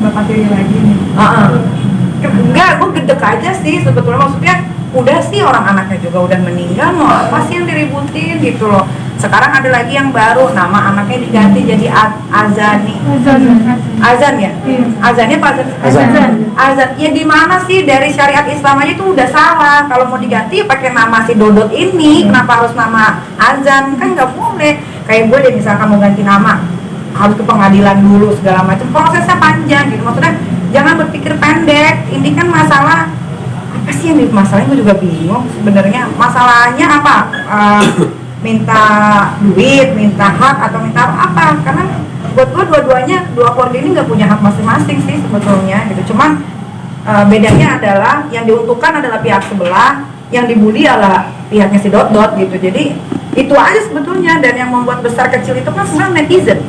bapak tiri lagi nih. Enggak, gue gedek aja sih sebetulnya, maksudnya udah sih orang anaknya juga udah meninggal, mau apa sih yang diributin gitu loh. Sekarang ada lagi yang baru, nama anaknya diganti jadi Azani. Azan ya? Iya. Azannya apa? Azan. Ya di mana sih dari syariat Islam aja itu udah salah. Kalau mau diganti ya pakai nama si Dodot ini, kenapa harus nama Azan? Kan nggak boleh. Kayak gue deh misalkan mau ganti nama, harus ke pengadilan dulu segala macam. Prosesnya panjang gitu. Maksudnya jangan berpikir pendek. Ini kan masalah apa sih yang masalahnya, gue juga bingung sebenarnya. Masalahnya apa? Minta duit, minta hak atau minta apa? Karena buat gue dua-duanya, dua keluarga ini nggak punya hak masing-masing sih sebetulnya gitu. Cuman bedanya adalah yang diuntungkan adalah pihak sebelah, yang dibully adalah pihaknya si Dot gitu. Jadi itu aja sebetulnya, dan yang membuat besar kecil itu kan sebenarnya netizen.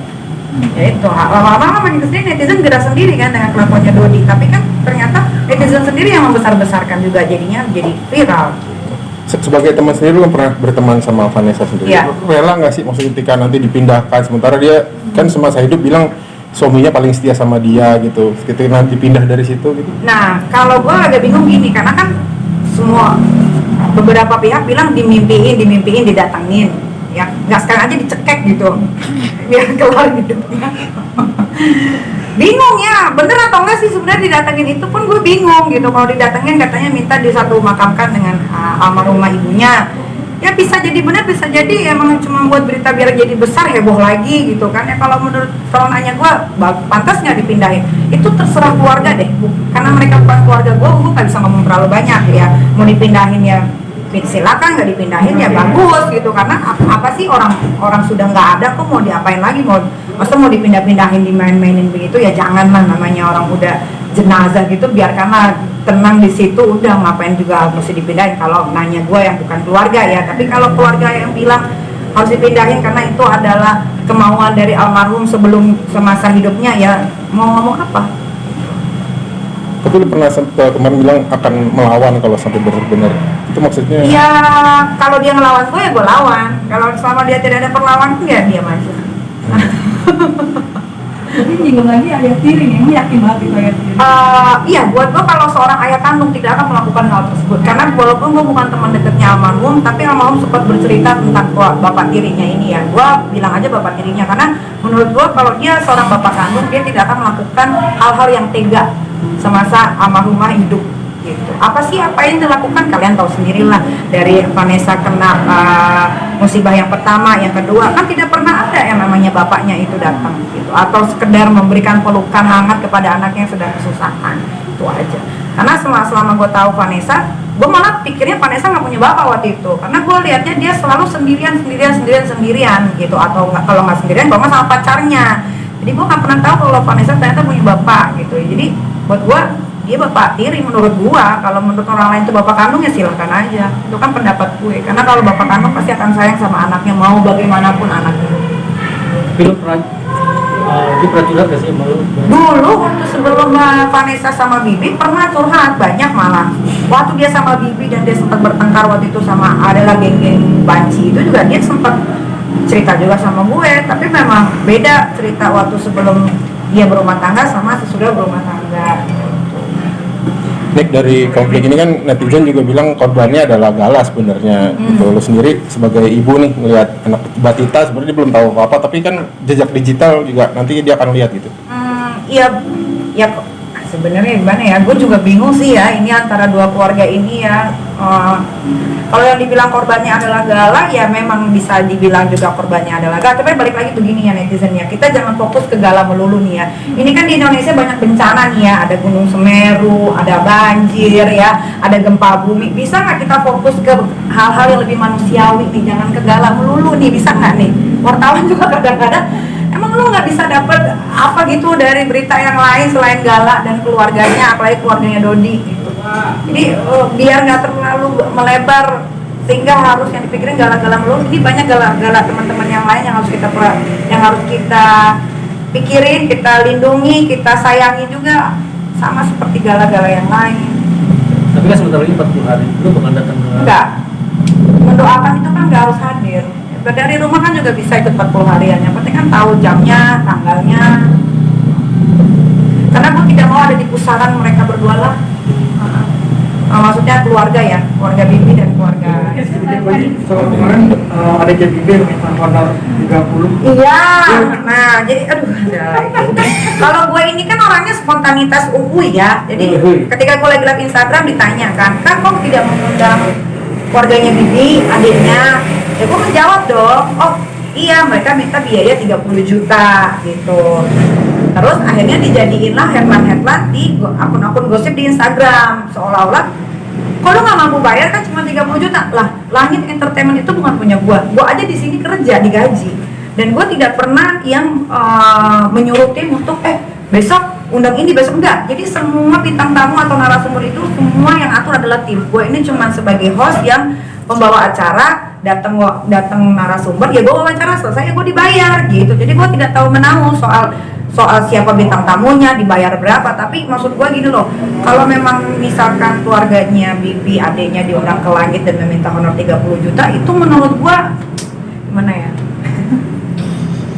Ya itu, lama-lama makin kesini netizen gerak sendiri kan dengan kelakuannya Dodi, tapi kan ternyata netizen sendiri yang membesar-besarkan juga, jadinya jadi viral. Sebagai teman sendiri, lu kan pernah berteman sama Vanessa sendiri. Iya. Rela nggak sih maksudnya ketika nanti dipindahkan, sementara dia kan semasa hidup bilang suaminya paling setia sama dia gitu, ketika nanti pindah dari situ gitu? Nah, kalau gue agak bingung gini, karena kan semua beberapa pihak bilang dimimpiin, didatengin, ya nggak sekarang aja dicekek gitu, biar keluar hidupnya. Bingung ya, bener atau enggak sih sebenarnya didatengin itu pun gue bingung gitu. Kalau didatengin katanya minta disatu makamkan dengan almarhumah ibunya. Ya bisa jadi benar, bisa jadi emang cuma buat berita biar jadi besar, heboh lagi gitu kan. Ya kalau menurut, kalau nanya gue, pantas nggak dipindahin? Itu terserah keluarga deh, karena mereka bukan keluarga gue nggak bisa ngomong terlalu banyak ya. Mau dipindahin ya silakan, nggak dipindahin ya bagus gitu. Karena apa sih, orang sudah nggak ada kok mau diapain lagi, masa mau dipindah-pindahin, dimain-mainin begitu ya janganlah. Namanya orang udah jenazah gitu, biarkanlah tenang di situ, udah ngapain juga mesti dipindahin. Kalau nanya gue yang bukan keluarga ya, tapi kalau keluarga yang bilang harus dipindahin karena itu adalah kemauan dari almarhum sebelum semasa hidupnya, ya mau ngomong apa? Tapi lu pernah kemarin bilang akan melawan kalau sampai benar-benar, itu maksudnya? Ya kalau dia ngelawan gue ya gue lawan. Kalau selama dia tidak ada perlawanan ya diam aja. Jadi nyinggung lagi ayah tiri nih, emang yakin banget itu ayah tiri? Iya, buat gue kalau seorang ayah kandung tidak akan melakukan hal tersebut. Karena walaupun gue bukan teman dekatnya almarhum, tapi almarhum sempat bercerita tentang bapak tirinya ini ya. Gue bilang aja bapak tirinya, karena menurut gue kalau dia seorang bapak kandung, dia tidak akan melakukan hal-hal yang tega semasa almarhumah hidup gitu. Apa sih apa yang dilakukan, kalian tahu sendirilah. Dari Vanessa kena musibah yang pertama, yang kedua, kan tidak pernah ada yang namanya bapaknya itu datang gitu, atau sekedar memberikan pelukan hangat kepada anaknya yang sedang kesusahan. Itu aja. Karena selama gue tahu Vanessa, gue malah pikirnya Vanessa nggak punya bapak waktu itu, karena gue lihatnya dia selalu sendirian gitu, atau kalau nggak sendirian, kalau nggak sama pacarnya. Jadi gue nggak pernah tahu kalau Vanessa ternyata punya bapak gitu. Jadi buat gue dia bapak tiri menurut gua. Kalau menurut orang lain itu bapak kandung ya silahkan aja, itu kan pendapat gue. Karena kalau bapak kandung pasti akan sayang sama anaknya, mau bagaimanapun anaknya. Film pernah curhat gak sih malu? Dulu waktu sebelum Vanessa sama Bibi pernah curhat banyak malah. Waktu dia sama Bibi dan dia sempat bertengkar waktu itu sama adalah geng-geng banci itu juga, dia sempat cerita juga sama gue. Tapi memang beda cerita waktu sebelum dia berumah tangga sama sesudah berumah tangga. Nick, dari konflik ini kan netizen juga bilang korbannya adalah Gala sebenarnya. Gitu. Lu sendiri sebagai ibu nih ngelihat anak Batita, sebenarnya dia belum tahu apa-apa, tapi kan jejak digital juga nanti dia akan lihat gitu. Iya, ya sebenarnya gimana ya? Gue juga bingung sih ya, ini antara dua keluarga ini ya. Kalau yang dibilang korbannya adalah Gala, ya memang bisa dibilang juga korbannya adalah Gala. Tapi balik lagi begini ya netizen ya, kita jangan fokus ke Gala melulu nih ya. Ini kan di Indonesia banyak bencana nih ya, ada Gunung Semeru, ada banjir ya, ada gempa bumi. Bisa nggak kita fokus ke hal-hal yang lebih manusiawi nih, jangan ke Gala melulu nih, bisa nggak nih? Wartawan juga kadang-kadang, emang lu nggak bisa dapet apa gitu dari berita yang lain selain Gala dan keluarganya, apalagi keluarganya Dodi gitu. Jadi biar nggak terlalu melebar sehingga harus yang dipikirin Gala-Gala melulu. Ini banyak Gala-Gala teman-teman yang lain yang harus kita pikirin, kita lindungi, kita sayangi juga, sama seperti Gala-Gala yang lain. Tapi kan sebentar lagi 40 hari lu bakal datang ke... Enggak, mendoakan itu kan nggak harus hadir. Dari rumah kan juga bisa ikut 40 harian, yang penting kan tahu jamnya, tanggalnya. Karena gue di pusaran mereka berdua lah. Maksudnya keluarga ya, keluarga Bibi dan keluarga. Soal kemarin ada jadi bibi minta honor 30. Iya, nah jadi aduh ada lagi. Kalau gue ini kan orangnya spontanitas ya, jadi ketika gue lagi live Instagram ditanya kan kok tidak mengundang keluarganya Bibi, adiknya, ya gue menjawab dong, oh iya mereka minta biaya 30 juta gitu. Terus akhirnya dijadiinlah headline di akun-akun gosip di Instagram, seolah-olah kok lu nggak mampu bayar kan cuma 30 juta lah. Langit Entertainment itu bukan punya gua aja di sini kerja digaji, dan gua tidak pernah yang menyuruh tim untuk besok undang ini besok enggak. Jadi semua bintang tamu atau narasumber itu semua yang atur adalah tim. Gua ini cuma sebagai host yang pembawa acara, datang narasumber ya gua wawancara, selesai ya gua dibayar gitu. Jadi gua tidak tahu menahu soal siapa bintang tamunya, dibayar berapa. Tapi maksud gua gini loh, kalau memang misalkan keluarganya Bibi, adiknya diundang ke Langit dan meminta honor 30 juta, itu menurut gua gimana ya,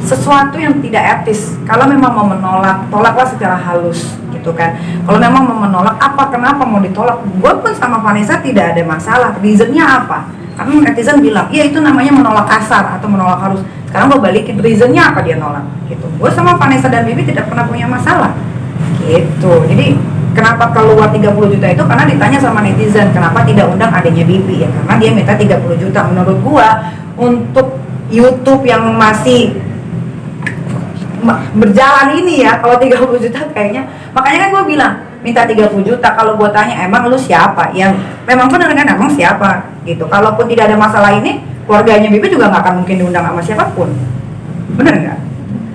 sesuatu yang tidak etis. Kalau memang mau menolak, tolaklah secara halus gitu kan. Kalau memang mau menolak, kenapa mau ditolak? Gua pun sama Vanessa tidak ada masalah. Reasonnya apa? Karena netizen bilang, ya itu namanya menolak kasar atau menolak halus. Sekarang gue balikin, reasonnya apa dia nolak gitu. Gue sama Vanessa dan Bibi tidak pernah punya masalah gitu. Jadi kenapa keluar 30 juta itu karena ditanya sama netizen, kenapa tidak undang adanya Bibi, ya karena dia minta 30 juta. Menurut gue untuk YouTube yang masih berjalan ini ya, kalau 30 juta kayaknya, makanya kan gue bilang minta 30 juta. Kalau gue tanya emang lu siapa, yang memang benar kan, emang siapa gitu. Kalaupun tidak ada masalah ini, keluarganya Bibi juga nggak akan mungkin diundang sama siapapun, bener nggak?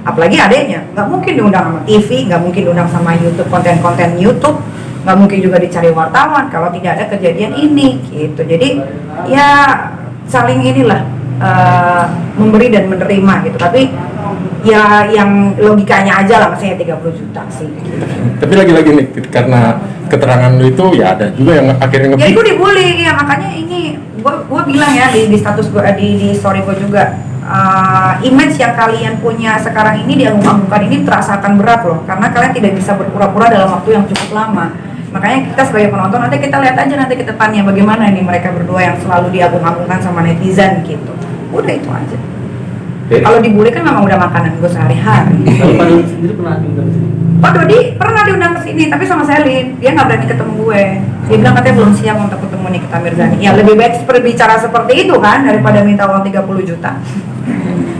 Apalagi adeknya, nggak mungkin diundang sama TV, nggak mungkin diundang sama YouTube, konten-konten YouTube, nggak mungkin juga dicari wartawan kalau tidak ada kejadian ini gitu. Jadi ya saling inilah memberi dan menerima gitu. Tapi ya yang logikanya aja lah, maksudnya 30 juta sih gitu. Tapi lagi-lagi nih, karena keterangan lu itu ya ada juga yang akhirnya Ya itu dibully ya, makanya ini gue bilang ya di status gue, di story gue juga, image yang kalian punya sekarang ini diangguk-anggukkan ini terasa akan berat loh, karena kalian tidak bisa berpura-pura dalam waktu yang cukup lama. Makanya kita sebagai penonton nanti kita lihat aja nanti ke depannya bagaimana nih mereka berdua yang selalu diagung-agungkan sama netizen gitu. Udah itu aja. Kalau dibully kan memang udah makanan gue sehari-hari. Kalau Pak Dodi sendiri pernah diundang ke sini? Pak Dodi pernah diundang ke sini, tapi sama Selin. Dia nggak berani ketemu gue. Dia bilang katanya belum siap untuk ketemu Nikita Mirzani. Ya lebih baik berbicara seperti itu kan daripada minta uang 30 juta.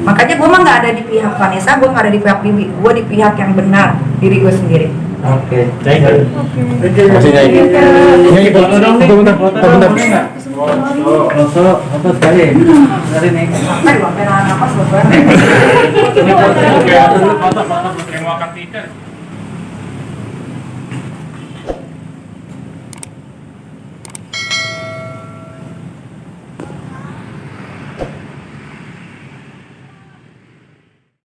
Makanya gue mah nggak ada di pihak Vanessa, gue nggak ada di pihak Bibi. Gue di pihak yang benar, diri gue sendiri. Oke, thank you. masih nyanyi. Nyanyi bentar. Foto sekali. Dari nih. Sampai loh, pengen napas loh gue. Foto. Yang makan tiket.